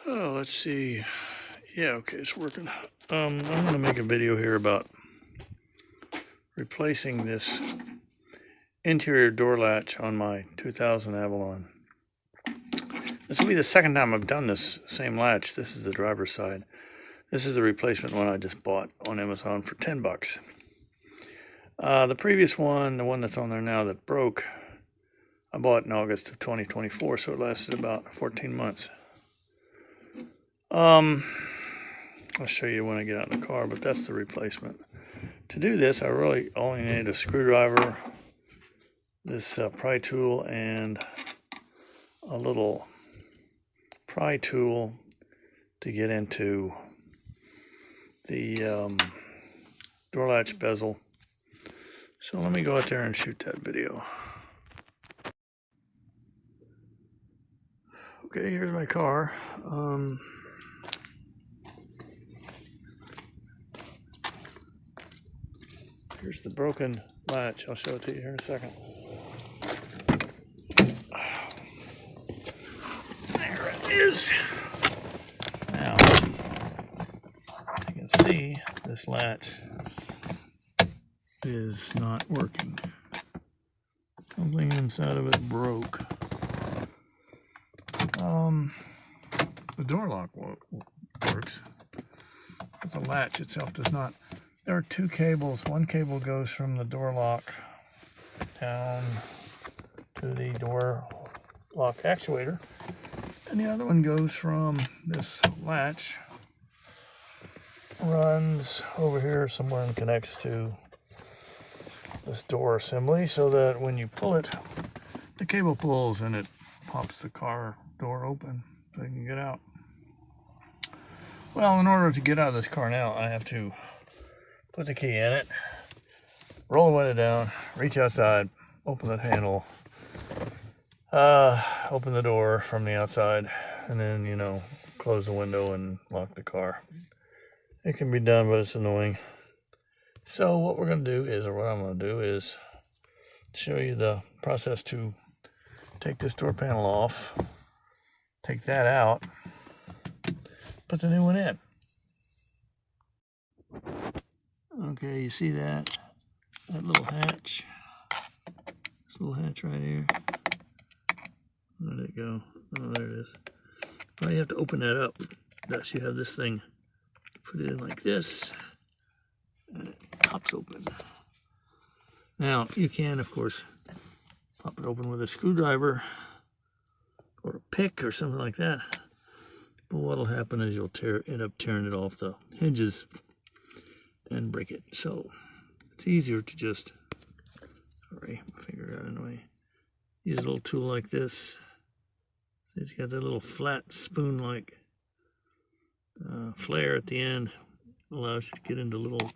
Oh, let's see. Yeah, okay, it's working. I'm going to make a video here about replacing this interior door latch on my 2000 Avalon. This will be the second time I've done this same latch. This is the driver's side. This is the replacement one I just bought on Amazon for 10 bucks. The previous one, the one that's on there now that broke, I bought in August of 2024, so it lasted about 14 months. I'll show you when I get out in the car, but that's the replacement. To do this, I really only need a screwdriver, this pry tool, and a little pry tool to get into the door latch bezel. So let me go out there and shoot that video. Okay, here's my car. Here's the broken latch. I'll show it to you here in a second. There it is. Now, you can see this latch is not working. Something inside of it broke. The door lock works, but the latch itself does not. There are two cables. One cable goes from the door lock down to the door lock actuator, and the other one goes from this latch, runs over here somewhere and connects to this door assembly, so that when you pull it, the cable pulls and it pops the car door open so you can get out. Well, in order to get out of this car now, I have to put the key in it, roll the window down, reach outside, open the handle, open the door from the outside, and then, close the window and lock the car. It can be done, but it's annoying. So what I'm going to do is show you the process to take this door panel off, take that out, put the new one in. Okay, you see that little hatch? This little hatch right here. Where did it go? Oh, there it is. Well, you have to open that up. Thus, you have this thing. Put it in like this, and it pops open. Now, you can, of course, pop it open with a screwdriver or a pick or something like that. But what'll happen is you'll end up tearing it off the hinges and break it. So it's easier to just, sorry, my finger got in the way. Use a little tool like this. It's got that little flat spoon-like flare at the end. Allows you to get into little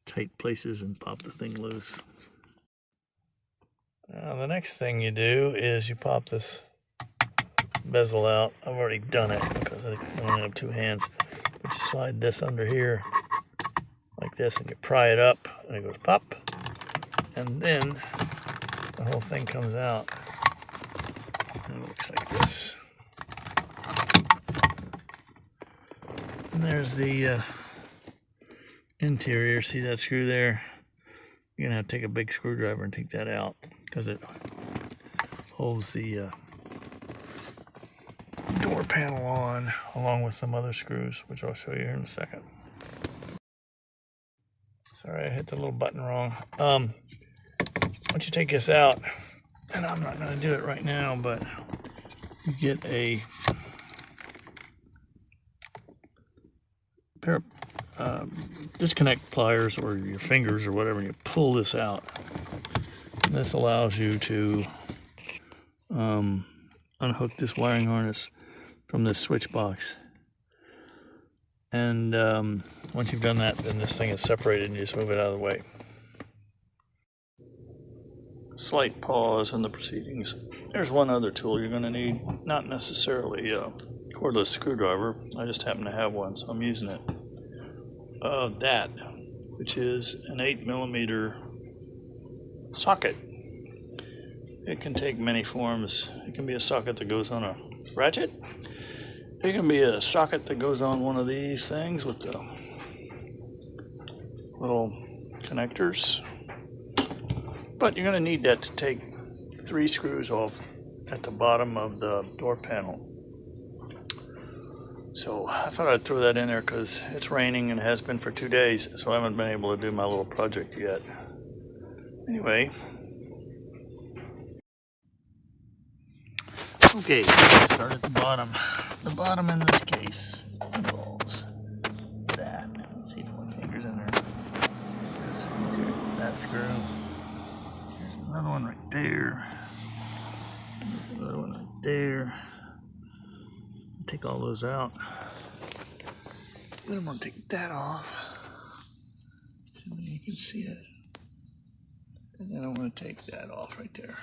tight places and pop the thing loose. Now the next thing you do is you pop this bezel out. I've already done it because I only have two hands. But you slide this under here like this and you pry it up and it goes pop. And then the whole thing comes out and it looks like this. And there's the interior. See that screw there? You're gonna have to take a big screwdriver and take that out because it holds the door panel on, along with some other screws, which I'll show you here in a second. Sorry, I hit the little button wrong. Once you take this out, and I'm not going to do it right now, but you get a pair of disconnect pliers or your fingers or whatever, and you pull this out. And this allows you to unhook this wiring harness from this switch box. And once you've done that, then this thing is separated and you just move it out of the way. Slight pause in the proceedings. There's one other tool you're going to need. Not necessarily a cordless screwdriver. I just happen to have one, so I'm using it. That, which is an 8mm socket. It can take many forms. It can be a socket that goes on a ratchet. There's going to be a socket that goes on one of these things with the little connectors. But you're going to need that to take 3 screws off at the bottom of the door panel. So I thought I'd throw that in there because it's raining and has been for 2 days, so I haven't been able to do my little project yet. Anyway. Okay, let's start at the bottom. The bottom in this case involves that. Let's see if my finger's in there. That's right there. That screw. There's another one right there. There's another one right there. Take all those out. Then I'm going to take that off so you can see it. And then I'm going to take that off right there.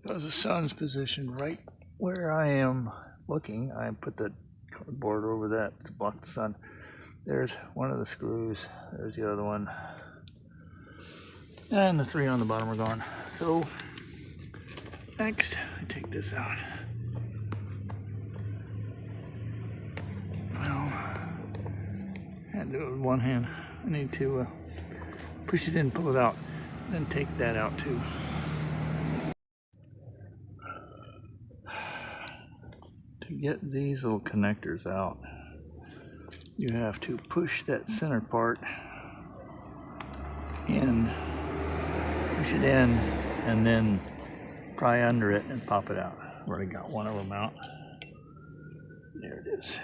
Because the sun's positioned right where I am looking, I put the cardboard over that to block the sun. There's one of the screws. There's the other one. And the 3 on the bottom are gone. So next, I take this out. Well, I can't do it with one hand. I need to push it in, pull it out, then take that out too. To get these little connectors out, you have to push that center part in. Push it in and then pry under it and pop it out. I've already got one of them out. There it is.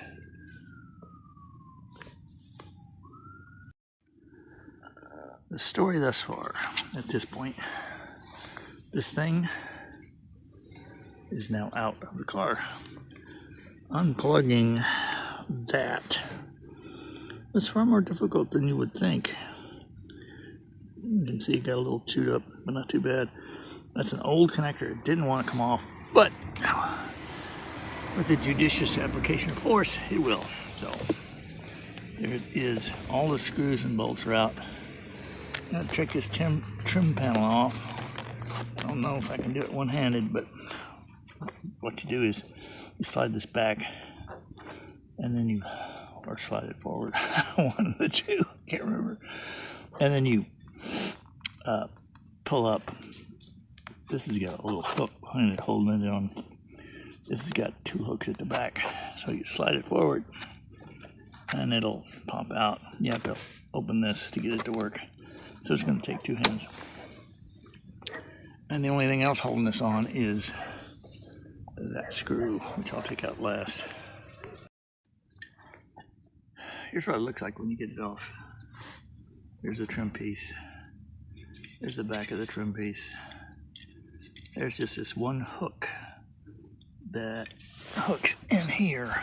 The story thus far at this point, this thing is now out of the car. Unplugging that was far more difficult than you would think. You can see it got a little chewed up, but not too bad. That's an old connector. It didn't want to come off, but with a judicious application of force, it will. So there it is. All the screws and bolts are out. I'm going to take this trim panel off. I don't know if I can do it one-handed, but what you do is you slide this back, and then or slide it forward. One of the two, can't remember. And then you pull up. This has got a little hook behind it holding it on. This has got 2 hooks at the back. So you slide it forward and it'll pop out. You have to open this to get it to work. So it's going to take 2 hands. And the only thing else holding this on is that screw, which I'll take out last. Here's what it looks like when you get it off. There's the trim piece. There's the back of the trim piece. There's just this one hook that hooks in here.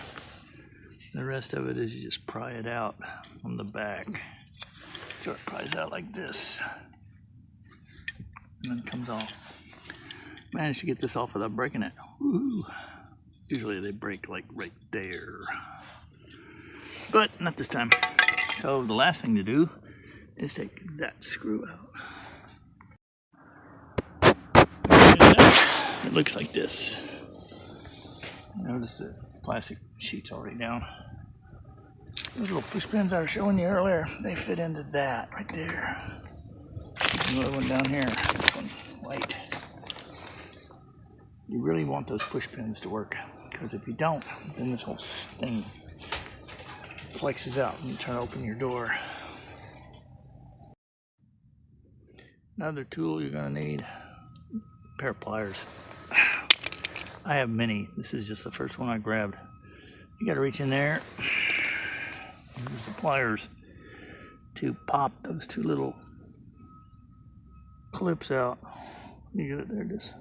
The rest of it is you just pry it out from the back. So it pries out like this. And then it comes off. Managed to get this off without breaking it. Woo. Usually they break like right there. But not this time. So the last thing to do is take that screw out. It looks like this. Notice the plastic sheet's already down. Those little push pins I was showing you earlier, they fit into that right there. Another one down here, this one white. You really want those push pins to work, because if you don't, then this whole thing flexes out when you try to open your door. Another tool you're going to need, a pair of pliers. I have many. This is just the first one I grabbed. You got to reach in there. Use the pliers to pop those 2 little clips out. You get it there. Just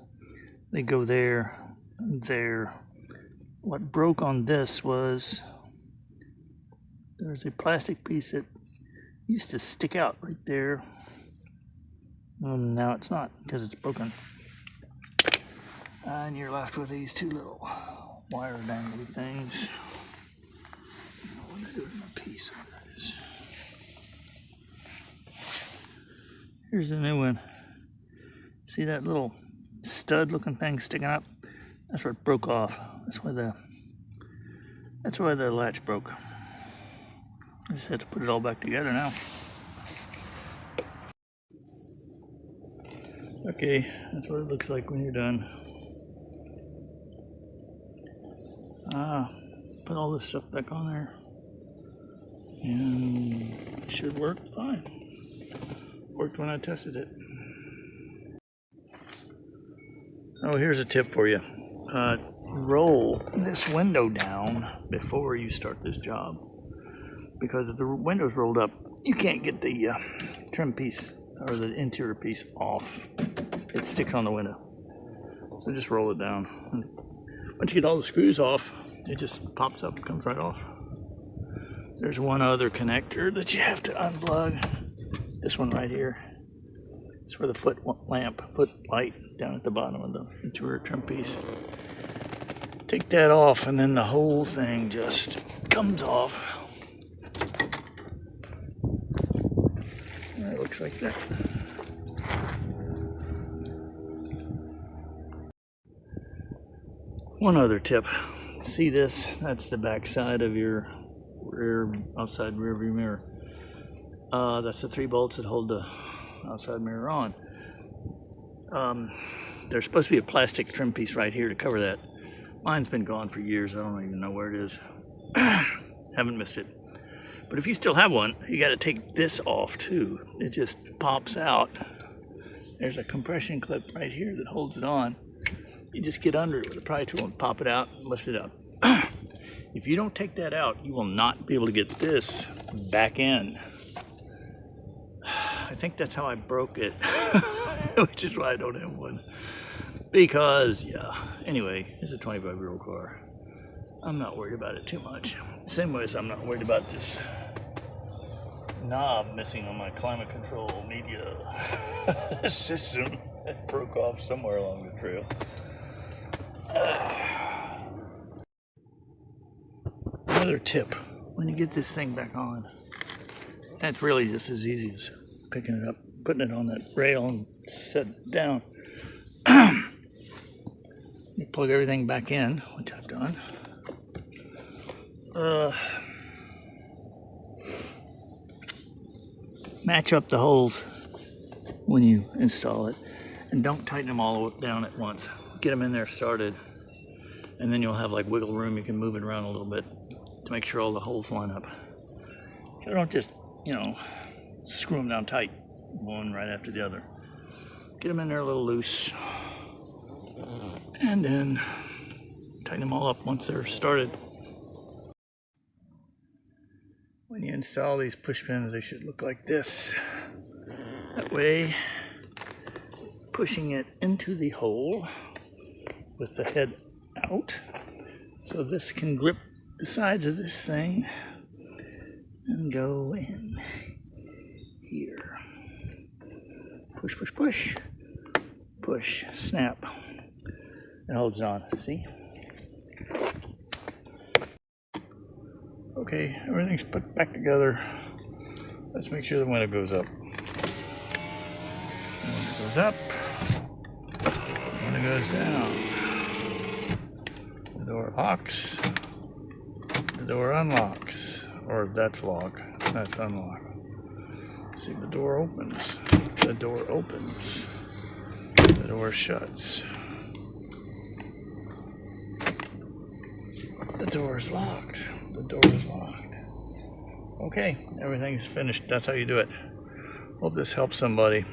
they go there and there. What broke on this was there's a plastic piece that used to stick out right there. And now it's not because it's broken. And you're left with these 2 little wire dangly things. I want to do it in a piece. Here's the new one. See that little stud looking thing sticking up. That's where it broke off. That's why the latch broke. I just had to put it all back together now. Okay, that's what it looks like when you're done. Put all this stuff back on there, and it should work fine. Worked when I tested it. Oh, here's a tip for you. Roll this window down before you start this job, because if the window's rolled up, you can't get the trim piece or the interior piece off. It sticks on the window. So just roll it down. And once you get all the screws off, it just pops up, comes right off. There's one other connector that you have to unplug. This one right here. It's for the foot light down at the bottom of the interior trim piece. Take that off, and then the whole thing just comes off. And it looks like that. One other tip. See this? That's the back side of your outside rear view mirror. That's the 3 bolts that hold the outside mirror on. There's supposed to be a plastic trim piece right here to cover that. Mine's been gone for years. I don't even know where it is. Haven't missed it. But if you still have one, you got to take this off too. It just pops out. There's a compression clip right here that holds it on. You just get under it with a pry tool and pop it out and lift it up. If you don't take that out, you will not be able to get this back in. I think that's how I broke it, which is why I don't have one. Because, yeah, anyway, it's a 25-year-old car. I'm not worried about it too much. Same way as I'm not worried about this knob missing on my climate control media system that broke off somewhere along the trail. Another tip, when you get this thing back on, that's really just as easy as picking it up, putting it on that rail and setting it down. You plug everything back in, which I've done. Match up the holes when you install it, and don't tighten them all down at once. Get them in there started, and then you'll have like wiggle room. You can move it around a little bit to make sure all the holes line up. So don't just, screw them down tight, one right after the other. Get them in there a little loose, and then tighten them all up once they're started. When you install these push pins, they should look like this. That way, pushing it into the hole with the head out, so this can grip the sides of this thing and go in here. Push, push, push, push, snap. It holds it on, see? Okay, everything's put back together. Let's make sure the window goes up. The window goes up. The window goes down. The door locks. The door unlocks. Or that's lock. That's unlock. See, the door opens. The door opens. The door shuts. The door is locked. The door is locked. Okay, everything's finished. That's how you do it. Hope this helps somebody.